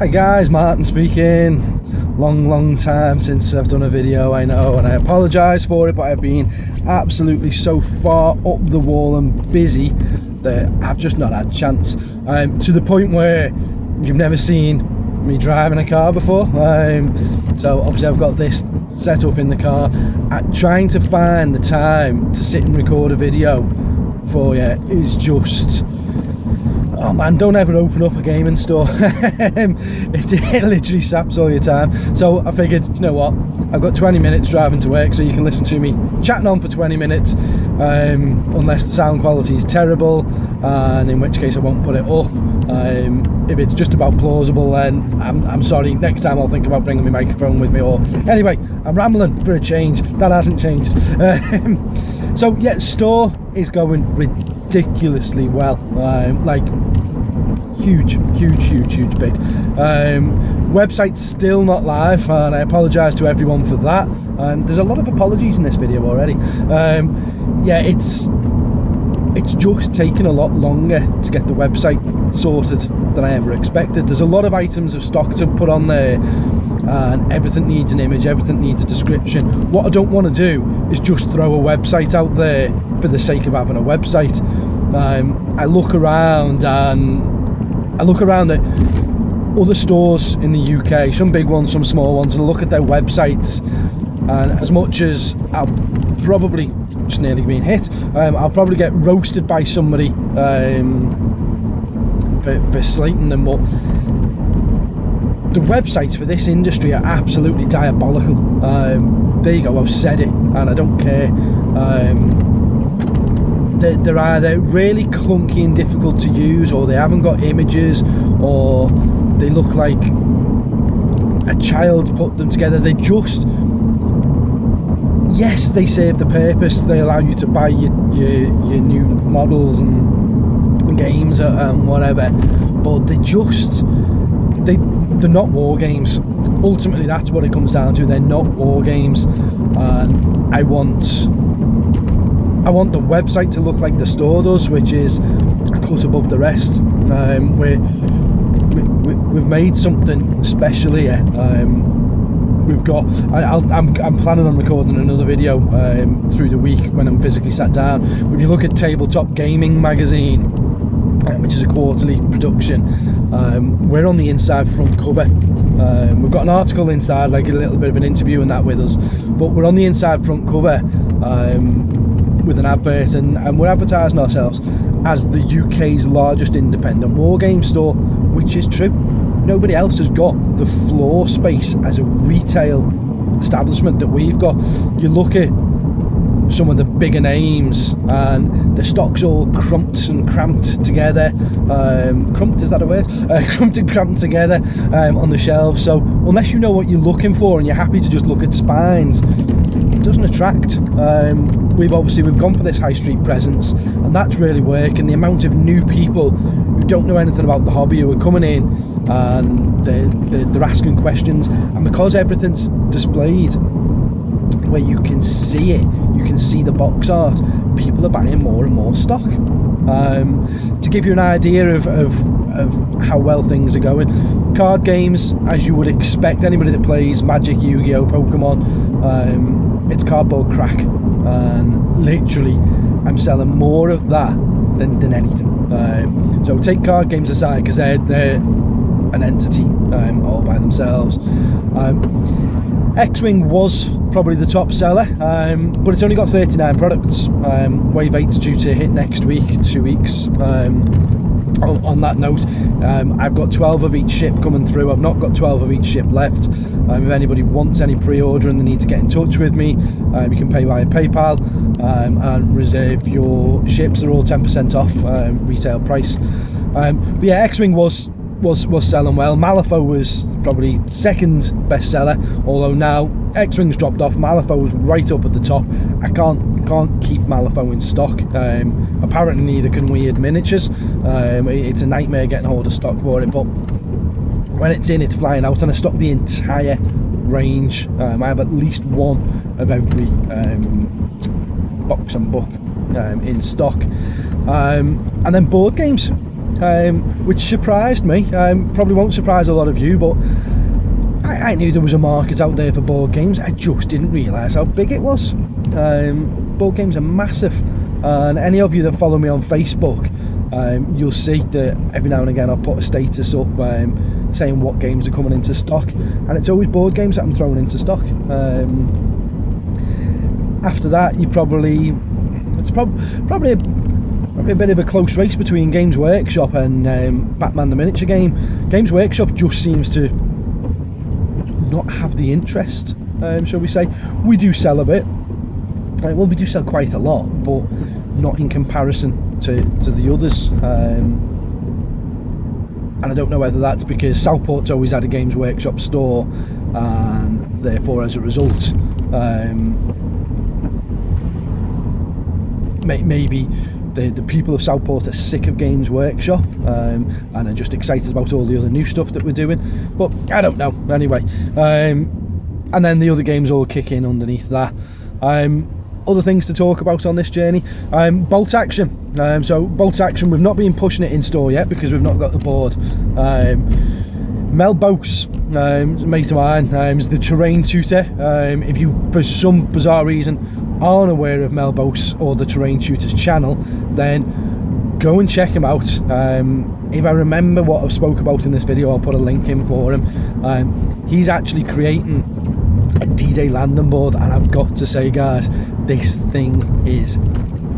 Hi guys, Martin speaking. Long time since I've done a video, I know, and I apologise for it, but I've been absolutely so far up the wall and busy that I've just not had a chance. To the point where you've never seen me driving a car before. So obviously I've got this set up in the car. Trying to find the time to sit and record a video for you is just... oh man, don't ever open up a gaming store. it literally saps all your time. So I figured, you know what, I've got 20 minutes driving to work, so you can listen to me chatting on for 20 minutes, unless the sound quality is terrible, and in which case I won't put it up. If it's just about plausible, then I'm sorry, next time I'll think about bringing my microphone with me. Or anyway, I'm rambling for a change. That hasn't changed. So yeah, store is going ridiculously well. Like huge big. Website's still not live, and I apologise to everyone for that. There's a lot of apologies in this video already. Yeah, it's just taken a lot longer to get the website sorted than I ever expected. There's a lot of items of stock to put on there, and everything needs an image, everything needs a description. What I don't want to do is just throw a website out there for the sake of having a website. I look around at other stores in the UK, some big ones, some small ones, and I look at their websites, and as much as I'll probably, just nearly being hit, I'll probably get roasted by somebody for slating them, but the websites for this industry are absolutely diabolical. There you go, I've said it, and I don't care. They're either really clunky and difficult to use, or they haven't got images, or they look like a child put them together. They just... yes, they serve the purpose. They allow you to buy your new models and games and whatever, but they're not war games. Ultimately, that's what it comes down to. They're not war games, and I want the website to look like the store does, which is a cut above the rest. We've made something special here. We've got... I'm planning on recording another video through the week when I'm physically sat down. When you look at Tabletop Gaming magazine, which is a quarterly production, we're on the inside front cover. We've got an article inside, like a little bit of an interview and that with us, but we're on the inside front cover with an advert, and we're advertising ourselves as the UK's largest independent wargame store, which is true. Nobody else has got the floor space as a retail establishment that we've got. You look at some of the bigger names and the stock's all crumped and cramped together. Crumped, is that a word? Crumped and cramped together on the shelves. So unless you know what you're looking for and you're happy to just look at spines, it doesn't attract. We've gone for this high street presence, and that's really working. The amount of new people who don't know anything about the hobby who are coming in and they're asking questions, and because everything's displayed where you can see it, you can see the box art, people are buying more and more stock. To give you an idea of how well things are going, card games, as you would expect, anybody that plays Magic, Yu-Gi-Oh, Pokemon, it's cardboard crack, and literally I'm selling more of that than anything. So take card games aside, because they're an entity all by themselves. X-Wing was probably the top seller, but it's only got 39 products. Wave 8's due to hit next week, 2 weeks. On that note, I've got 12 of each ship coming through. I've not got 12 of each ship left. If anybody wants any pre-ordering, they need to get in touch with me. You can pay via PayPal and reserve your ships. They're all 10% off retail price. But yeah, X-Wing was selling well. Malifaux was probably second best seller, although now X-Wing's dropped off. Malifaux was right up at the top. I can't keep Malifaux in stock. Apparently neither can Weird Miniatures. It's a nightmare getting hold of stock for it, but when it's in, it's flying out, and I stock the entire range. I have at least one of every box and book in stock. And then board games. which surprised me. Probably won't surprise a lot of you, but I knew there was a market out there for board games. I just didn't realise how big it was. Board games are massive, and any of you that follow me on Facebook, you'll see that every now and again I'll put a status up saying what games are coming into stock, and it's always board games that I'm throwing into stock. After that, it's probably a bit of a close race between Games Workshop and Batman the Miniature Game. Games Workshop just seems to not have the interest, shall we say. We do sell a bit, well, we do sell quite a lot, but not in comparison to the others. And I don't know whether that's because Southport's always had a Games Workshop store, and therefore as a result maybe the people of Southport are sick of Games Workshop, and are just excited about all the other new stuff that we're doing, but I don't know. Anyway, and then the other games all kick in underneath that. Other things to talk about on this journey, Bolt Action. So Bolt Action, we've not been pushing it in store yet because we've not got the board. Mel Bose, mate of mine, is the terrain tutor. If you, for some bizarre reason, aren't aware of Mel Bose or the Terrain Tutors channel, then go and check him out. If I remember what I've spoke about in this video, I'll put a link in for him. He's actually creating a D-Day landing board, and I've got to say, guys, this thing is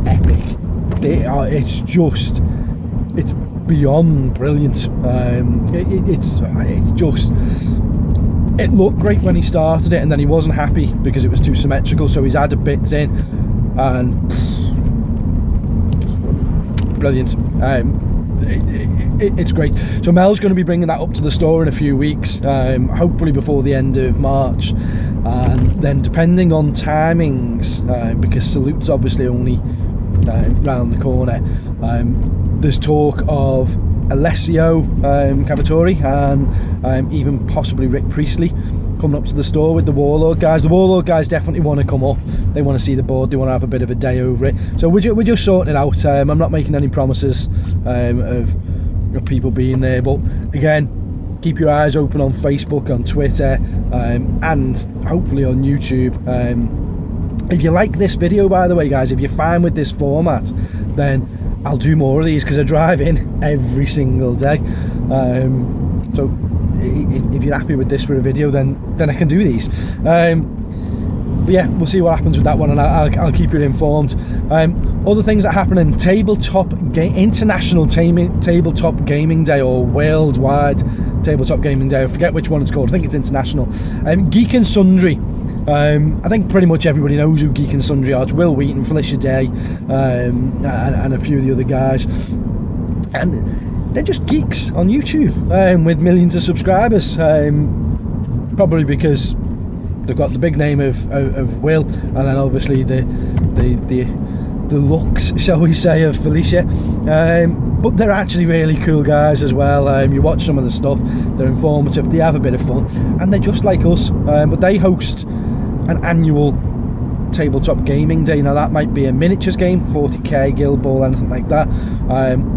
epic. It's beyond brilliant. It looked great when he started it, and then he wasn't happy because it was too symmetrical, so he's added bits in, and brilliant. It's great. So Mel's going to be bringing that up to the store in a few weeks, hopefully before the end of March, and then depending on timings, because Salute's obviously only round the corner, there's talk of Alessio Cavatori and even possibly Rick Priestley coming up to the store with the Warlord guys. The Warlord guys definitely want to come up. They want to see the board. They want to have a bit of a day over it. So we're just sorting it out. I'm not making any promises of people being there, but again, keep your eyes open on Facebook, on Twitter, and hopefully on YouTube. If you like this video, by the way, guys, if you're fine with this format, then I'll do more of these because I drive in every single day. So if you're happy with this for a video, then I can do these. But yeah, we'll see what happens with that one, and I'll keep you informed. Other things that happen in International Tabletop Gaming Day, or Worldwide Tabletop Gaming Day. I forget which one it's called. I think it's international. Geek and Sundry. I think pretty much everybody knows who Geek and Sundry are. It's Will Wheaton, Felicia Day, and a few of the other guys. And they're just geeks on YouTube with millions of subscribers. Probably because they've got the big name of Will, and then obviously the looks, shall we say, of Felicia. But they're actually really cool guys as well. You watch some of the stuff, they're informative, they have a bit of fun, and they're just like us. But they host an annual tabletop gaming day. Now that might be a miniatures game, 40k, Guild Ball, anything like that,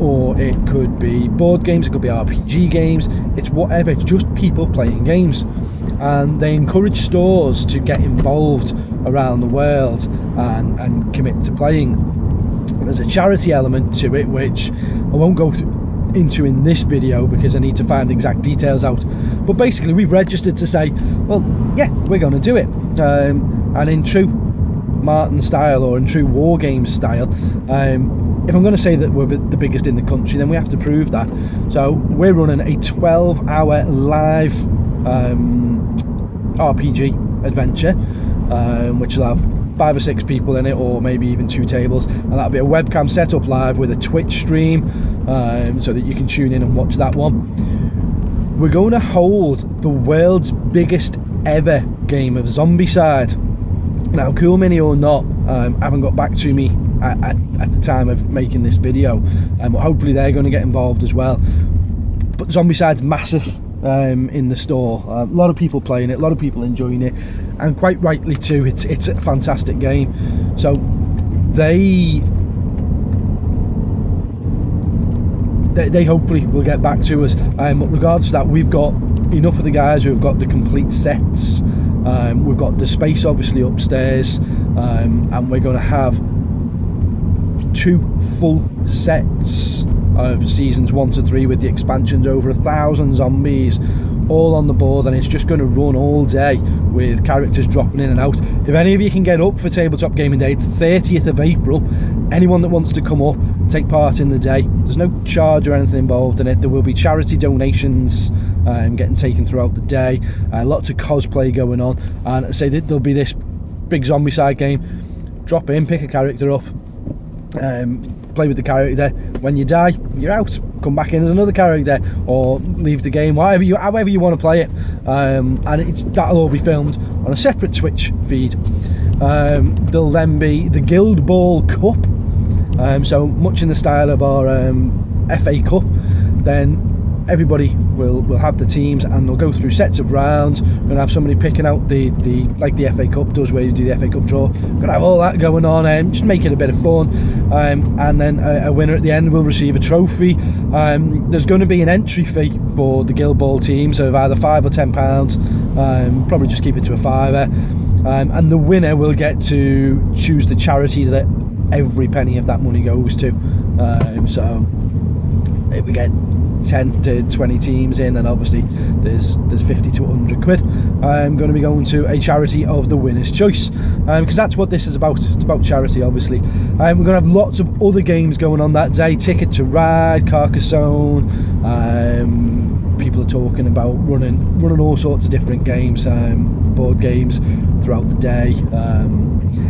or it could be board games, it could be RPG games, it's whatever. It's just people playing games, and they encourage stores to get involved around the world and commit to playing. There's a charity element to it, which I won't go into in this video because I need to find the exact details out, but basically we've registered to say, well, yeah, we're going to do it, and in true Martin style, or in true war games style, if I'm going to say that we're the biggest in the country, then we have to prove that. So we're running a 12-hour live RPG adventure, which will have 5 or 6 people in it, or maybe even 2 tables, and that'll be a webcam set up live with a Twitch stream, so that you can tune in and watch that one. We're going to hold the world's biggest ever game of Zombicide. Now, Cool Mini or not, haven't got back to me at the time of making this video, but hopefully they're going to get involved as well. But Zombicide's massive in the store. A lot of people playing it, a lot of people enjoying it, and quite rightly too. It's a fantastic game. So they hopefully will get back to us. But regardless of that, we've got enough of the guys who have got the complete sets. We've got the space obviously upstairs, and we're going to have 2 full sets of seasons 1 to 3 with the expansions, over 1,000 zombies all on the board, and it's just going to run all day with characters dropping in and out. If any of you can get up for Tabletop Gaming Day, it's 30th of April. Anyone that wants to come up, take part in the day, there's no charge or anything involved in it. There will be charity donations getting taken throughout the day, lots of cosplay going on, and I say that there'll be this big zombie side game. Drop in, pick a character up, play with the character. When you die, you're out. Come back in as another character, or leave the game, however you want to play it. And that'll all be filmed on a separate Twitch feed. There'll then be the Guild Ball Cup, so much in the style of our FA Cup. Then everybody will have the teams, and they'll go through sets of rounds. We're going to have somebody picking out the like the FA Cup does, where you do the FA Cup draw. We're going to have all that going on, just make it a bit of fun. And then a winner at the end will receive a trophy. There's going to be an entry fee for the Guild Ball teams of either £5 or £10. Probably just keep it to a £5. And the winner will get to choose the charity that every penny of that money goes to. So if we get 10 to 20 teams in, then obviously there's 50 to 100 quid going to be going to a charity of the winner's choice, because that's what this is about. It's about charity, obviously. We're going to have lots of other games going on that day. Ticket to Ride, Carcassonne. People are talking about running all sorts of different games, board games throughout the day,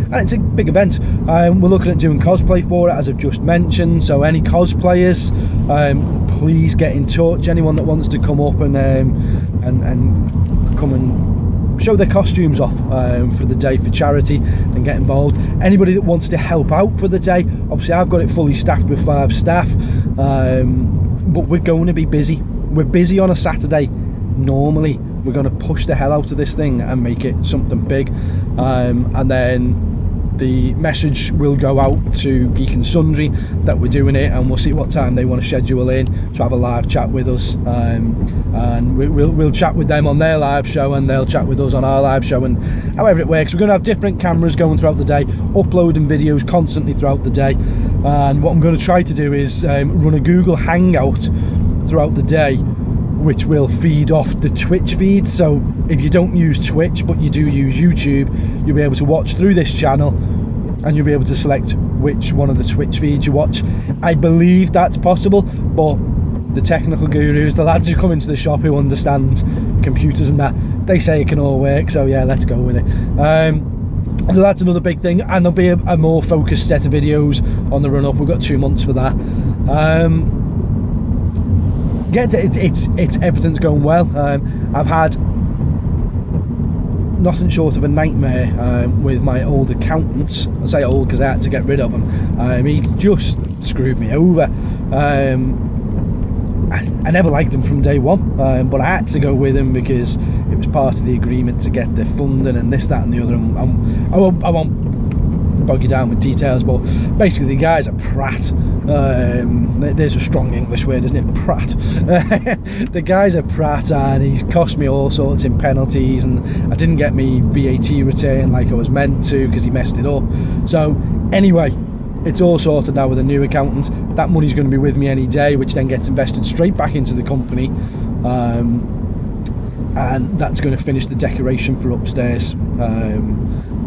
and it's a big event. We're looking at doing cosplay for it, as I've just mentioned, so any cosplayers, please get in touch. Anyone that wants to come up and come and show their costumes off for the day for charity and get involved. Anybody that wants to help out for the day, obviously I've got it fully staffed with 5 staff, but we're going to be busy. We're busy on a Saturday normally. We're going to push the hell out of this thing and make it something big, and then the message will go out to Geek and Sundry that we're doing it, and we'll see what time they want to schedule in to have a live chat with us, and we'll chat with them on their live show, and they'll chat with us on our live show, and however it works. We're going to have different cameras going throughout the day, uploading videos constantly throughout the day, and what I'm going to try to do is run a Google Hangout throughout the day, which will feed off the Twitch feed. So if you don't use Twitch but you do use YouTube, you'll be able to watch through this channel, and you'll be able to select which one of the Twitch feeds you watch. I believe that's possible, but the technical gurus, the lads who come into the shop who understand computers and that, they say it can all work, so yeah, let's go with it. So that's another big thing, and there'll be a more focused set of videos on the run-up. We've got 2 months for that. It's everything's going well. I've had nothing short of a nightmare with my old accountant. I say old because I had to get rid of him. He just screwed me over. I never liked him from day one, but I had to go with him because it was part of the agreement to get the funding and this, that and the other, and I won't bog you down with details, but basically the guy's a prat. There's a strong English word, isn't it? Prat. The guy's a prat, and he's cost me all sorts in penalties, and I didn't get me VAT return like I was meant to because he messed it up. So anyway, it's all sorted now with a new accountant. That money's going to be with me any day, which then gets invested straight back into the company, and that's going to finish the decoration for upstairs.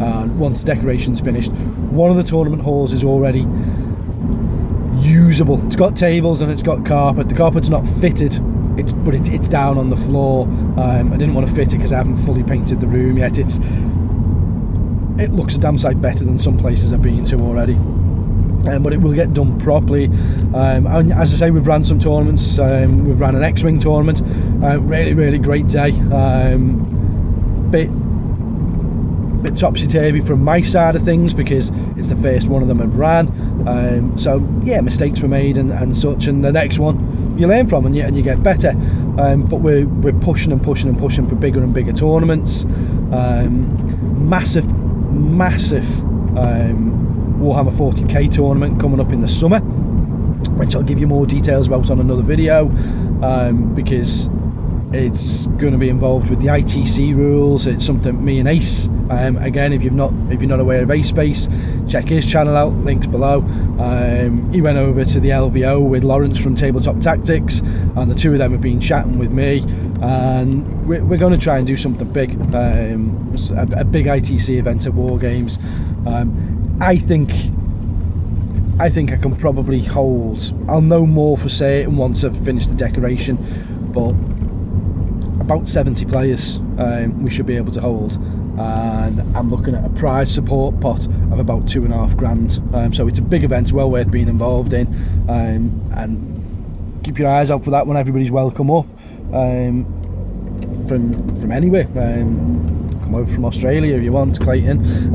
And once the decoration's finished, one of the tournament halls is already usable. It's got tables and it's got carpet. The carpet's not fitted, but it's down on the floor. I didn't want to fit it because I haven't fully painted the room yet. It looks a damn sight better than some places I've been to already. But it will get done properly. And as I say, we've ran some tournaments. We've ran an X-Wing tournament. Really great day. Bit topsy-turvy from my side of things because it's the first one of them I've ran. So yeah, mistakes were made and such, and the next one you learn from and you get better. But we're pushing for bigger and bigger tournaments. Massive Warhammer 40k tournament coming up in the summer. which I'll give you more details about on another video, because it's going to be involved with the ITC rules. It's something me and Ace, again, if you're not aware of Ace Face, check his channel out, links below. He went over to the LVO with Lawrence from Tabletop Tactics, and the two of them have been chatting with me, and we're going to try and do something big, a big ITC event at War Games. I think I can probably hold, I'll know more for certain once I've finished the decoration, but about 70 players we should be able to hold, and I'm looking at a prize support pot of about £2,500. So it's a big event, well worth being involved in, and keep your eyes out for that one. Everybody's welcome up from anywhere. Come over from Australia if you want, Clayton.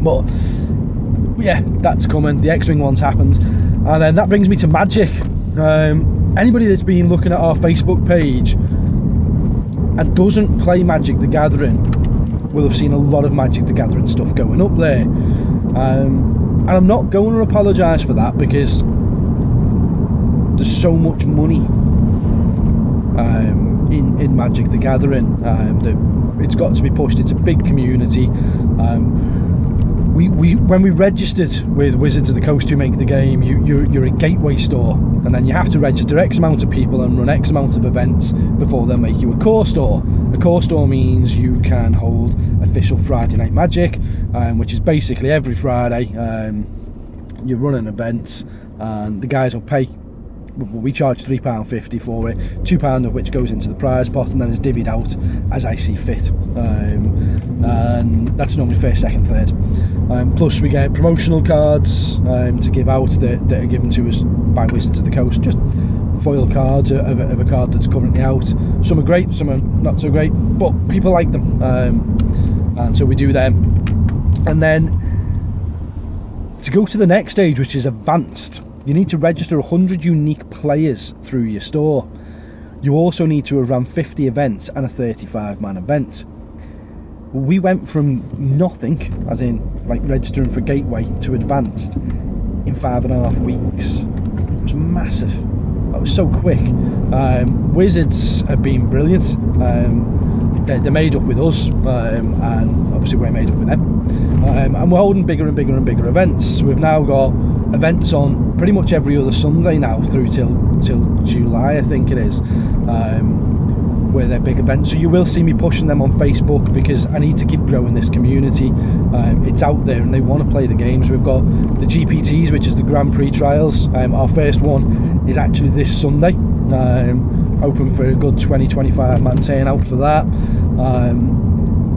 But yeah, that's coming. The X-Wing one's happened, and then that brings me to Magic. Anybody that's been looking at our Facebook page and doesn't play Magic the Gathering will have seen a lot of Magic the Gathering stuff going up there, and I'm not going to apologise for that, because there's so much money in Magic the Gathering that it's got to be pushed. It's a big community. When we registered with Wizards of the Coast to make the game, you're a gateway store, and then you have to register X amount of people and run X amount of events before they'll make you a core store. A core store means you can hold official Friday Night Magic, which is basically every Friday you run an event, and the guys will pay. We charge £3.50 for it, £2 of which goes into the prize pot and then is divvied out as I see fit, and that's normally first, second, third. Plus we get promotional cards to give out that are given to us by Wizards of the Coast, just foil cards of a card that's currently out. Some are great, some are not so great, but people like them, and so we do them. And then to go to the next stage, which is advanced, you need to register 100 unique players through your store. You also need to have run 50 events and a 35-man event. We went from nothing, as in like registering for Gateway, to advanced in 5.5 weeks. It was massive. That was so quick. Wizards have been brilliant. They're made up with us, and obviously we're made up with them. And we're holding bigger and bigger and bigger events. We've now got events on pretty much every other Sunday now through till July, I think it is, where they're big events. So you will see me pushing them on Facebook, because I need to keep growing this community. It's out there and they want to play the games. We've got the GPTs, which is the Grand Prix trials. Our first one is actually this Sunday, hoping for a good 20-25 man turnout for that.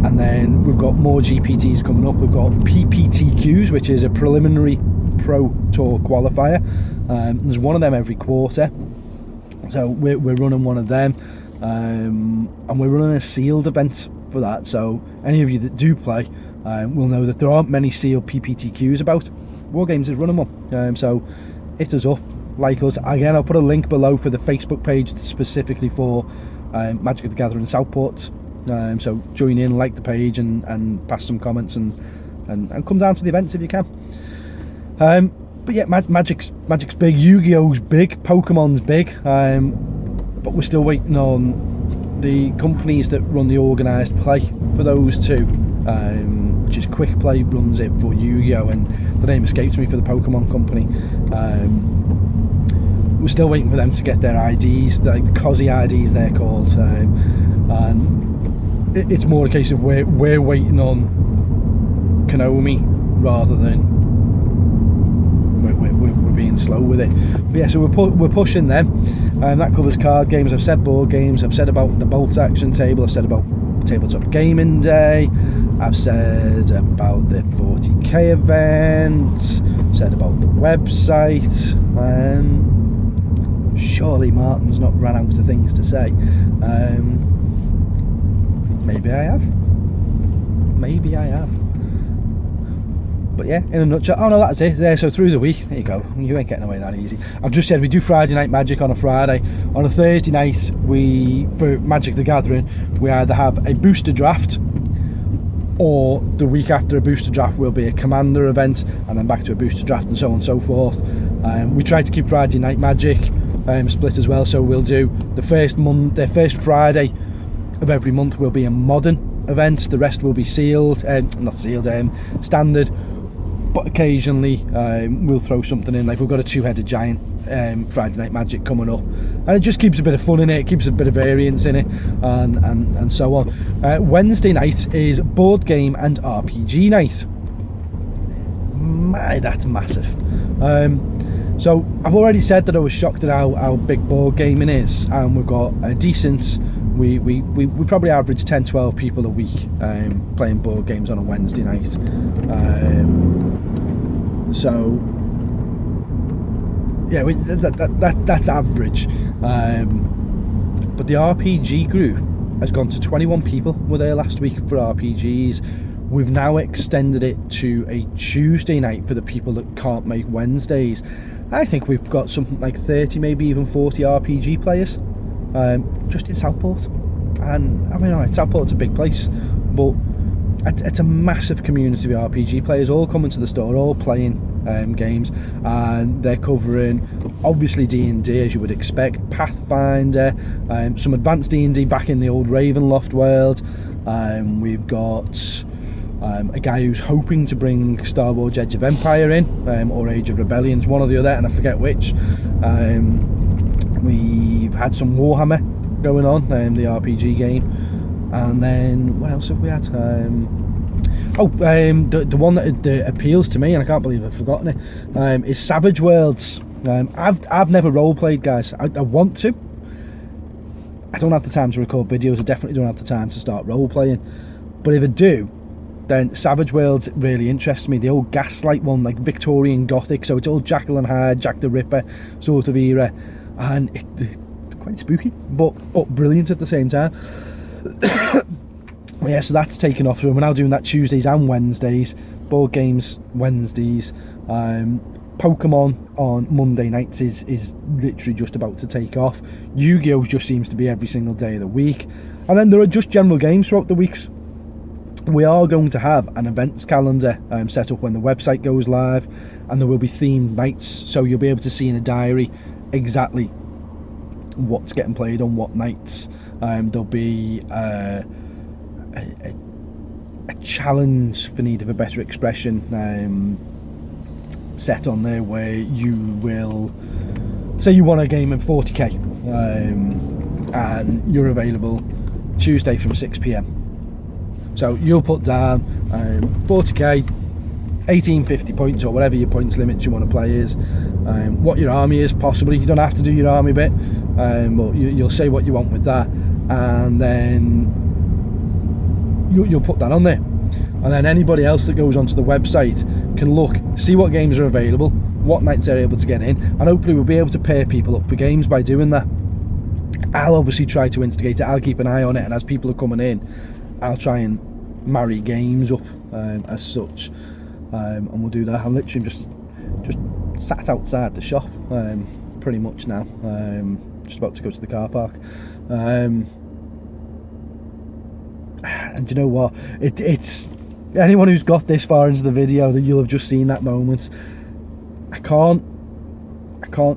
And then we've got more GPTs coming up. We've got PPTQs, which is a preliminary Pro Tour qualifier. There's one of them every quarter, so we're running one of them, and we're running a sealed event for that. So any of you that do play will know that there aren't many sealed PPTQs about. War Games is running one, so hit us up, like us. Again, I'll put a link below for the Facebook page specifically for Magic the Gathering Southport. So join in, like the page, and pass some comments, and come down to the events if you can. But yeah, Magic's big, Yu-Gi-Oh's big, Pokemon's big, but we're still waiting on the companies that run the organised play for those two, which is Quick Play runs it for Yu-Gi-Oh, and the name escapes me for the Pokemon company. We're still waiting for them to get their IDs, like the COSI IDs they're called, and it's more a case of we're waiting on Konami rather than we're being slow with it. But yeah, so we're pushing them, and that covers card games. I've said board games, I've said about the bolt action table, I've said about Tabletop Gaming Day, I've said about the 40k event, said about the website. Surely Martin's not run out of things to say. Maybe I have. But yeah, in a nutshell, oh no, that's it. There, so through the week, there you go. You ain't getting away that easy. I've just said we do Friday Night Magic on a Friday. On a Thursday night, for Magic the Gathering, we either have a booster draft, or the week after a booster draft will be a commander event, and then back to a booster draft, and so on and so forth. We try to keep Friday Night Magic split as well, so we'll do the first Friday of every month will be a modern event, the rest will be sealed, not sealed, standard, but occasionally we'll throw something in, like we've got a two-headed giant Friday Night Magic coming up, and it just keeps a bit of fun in it, keeps a bit of variance in it, and so on. Wednesday night is board game and RPG night. My, that's massive. So I've already said that I was shocked at how big board gaming is, and we've got a decent, we probably average 10-12 people a week playing board games on a Wednesday night. So yeah, that's average. But the RPG group has gone to 21 people were there last week for RPGs. We've now extended it to a Tuesday night for the people that can't make Wednesdays. I think we've got something like 30, maybe even 40 RPG players just in Southport. And I mean, alright, Southport's a big place, but it's a massive community of RPG players all coming to the store, all playing games, and they're covering obviously D&D as you would expect, Pathfinder, some advanced D&D back in the old Ravenloft world. We've got a guy who's hoping to bring Star Wars Edge of Empire in, or Age of Rebellions, one or the other, and I forget which. We've had some Warhammer going on, the RPG game, and then what else have we had? The one that appeals to me, and I can't believe I've forgotten it, is Savage Worlds. I've never role played, guys. I want to. I don't have the time to record videos. I definitely don't have the time to start role playing. But if I do, then Savage Worlds really interests me. The old Gaslight one, like Victorian Gothic, so it's all Jekyll and Hyde, Jack the Ripper sort of era, and it's quite spooky, but brilliant at the same time. Yeah, so that's taken off. We're now doing that Tuesdays and Wednesdays, board games Wednesdays. Pokemon on Monday nights is literally just about to take off. Yu-Gi-Oh! Just seems to be every single day of the week. And then there are just general games throughout the weeks. We are going to have an events calendar set up when the website goes live, and there will be themed nights, so you'll be able to see in a diary exactly what's getting played on what nights. There'll be a challenge, for need of a better expression, set on there where you will say you want a game in 40k, and you're available Tuesday from 6 p.m. So you'll put down 40k, 1850 points, or whatever your points limits you want to play is, what your army is, possibly. You don't have to do your army bit, but you'll say what you want with that, and then you'll put that on there. And then anybody else that goes onto the website can look, see what games are available, what nights they're able to get in, and hopefully we'll be able to pair people up for games by doing that. I'll obviously try to instigate it, I'll keep an eye on it, and as people are coming in, I'll try and marry games up as such, and we'll do that. I'm literally just sat outside the shop pretty much now, just about to go to the car park, and you know what, it's anyone who's got this far into the video, that you'll have just seen that moment. I can't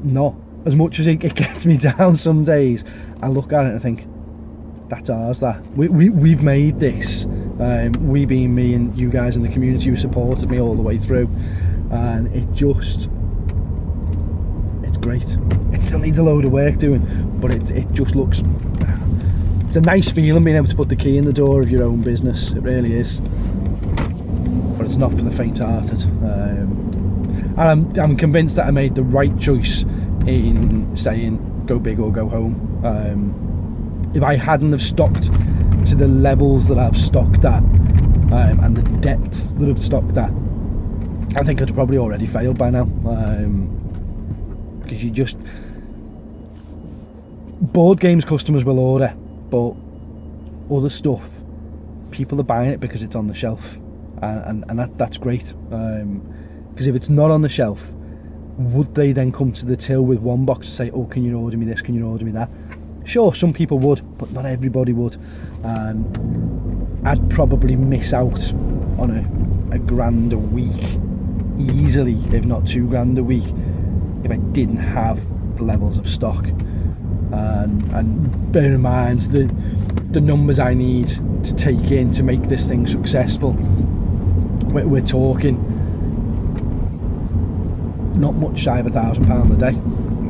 not, as much as it gets me down some days, I look at it and I think, that's ours, that we've made this, we being me and you guys in the community who supported me all the way through, and it's great. It still needs a load of work doing, but it just looks, it's a nice feeling being able to put the key in the door of your own business. It really is, but it's not for the faint-hearted. And I'm convinced that I made the right choice in saying go big or go home. If I hadn't have stocked to the levels that I've stocked at, and the depth that I've stocked at, I think I'd probably already failed by now, because you just, board games customers will order, but other stuff, people are buying it because it's on the shelf, and that's great, because if it's not on the shelf, would they then come to the till with one box and say, oh, can you order me this, can you order me that? Sure, some people would, but not everybody would, and I'd probably miss out on a grand a week easily, if not £2 grand a week, if I didn't have the levels of stock. And bear in mind the numbers I need to take in to make this thing successful. We're talking not much shy of £1,000 a day.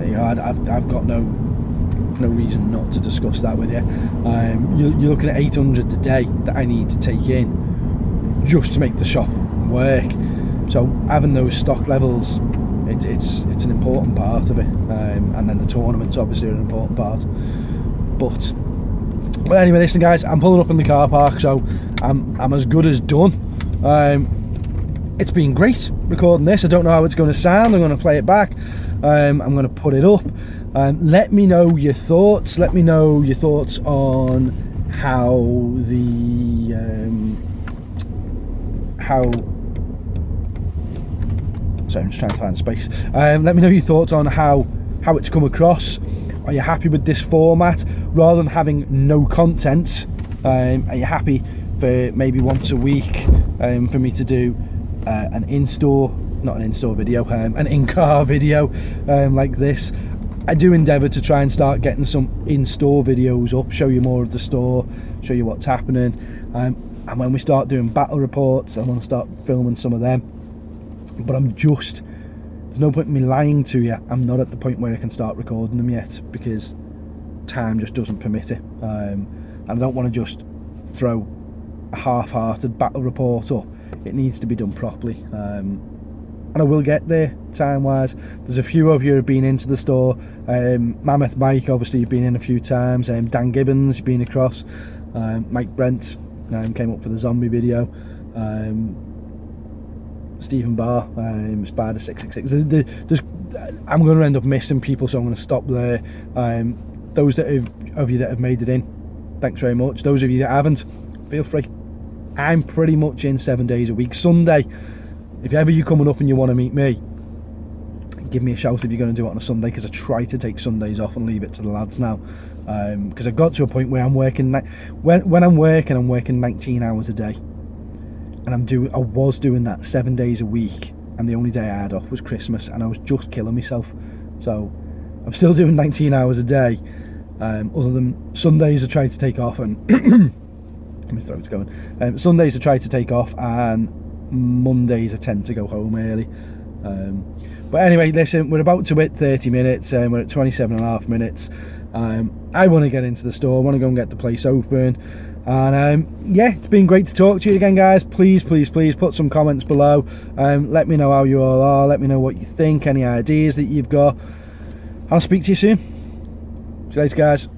You know, I've got no reason not to discuss that with you. You're looking at 800 a day that I need to take in just to make the shop work. So having those stock levels, it's an important part of it, and then the tournaments obviously are an important part. But anyway, listen guys, I'm pulling up in the car park, so I'm as good as done. It's been great recording this. I don't know how it's going to sound. I'm going to play it back. I'm going to put it up. Let me know your thoughts. Let me know your thoughts on how sorry, I'm just trying to find space. Let me know your thoughts on how it's come across. Are you happy with this format rather than having no content? Are you happy for maybe once a week for me to do an in-store video, an in-car video like this? I do endeavour to try and start getting some in-store videos up, show you more of the store, show you what's happening, and when we start doing battle reports, I want to start filming some of them. But there's no point in me lying to you, I'm not at the point where I can start recording them yet, because time just doesn't permit it. And I don't want to just throw a half-hearted battle report up. It needs to be done properly, and I will get there time-wise. There's a few of you who have been into the store. Mammoth Mike, obviously, you've been in a few times. Dan Gibbons, you've been across. Mike Brent came up for the zombie video. Stephen Barr, Spider 666. I'm going to end up missing people, so I'm going to stop there. Those of you that have made it in, thanks very much. Those of you that haven't, feel free. I'm pretty much in 7 days a week. Sunday, if ever you're coming up and you want to meet me, give me a shout if you're going to do it on a Sunday, because I try to take Sundays off and leave it to the lads now. Because I've got to a point where I'm working, when I'm working 19 hours a day. And I was doing that 7 days a week, and the only day I had off was Christmas, and I was just killing myself. So I'm still doing 19 hours a day, other than Sundays I try to take off, and my throat's going. Sundays I try to take off, and Mondays I tend to go home early. But anyway, listen, we're about to hit 30 minutes, we're at 27.5 minutes. I want to get into the store, I want to go and get the place open. And yeah, it's been great to talk to you again, guys. Please put some comments below. Let me know how you all are. Let me know what you think, any ideas that you've got. I'll speak to you soon. See you later, guys.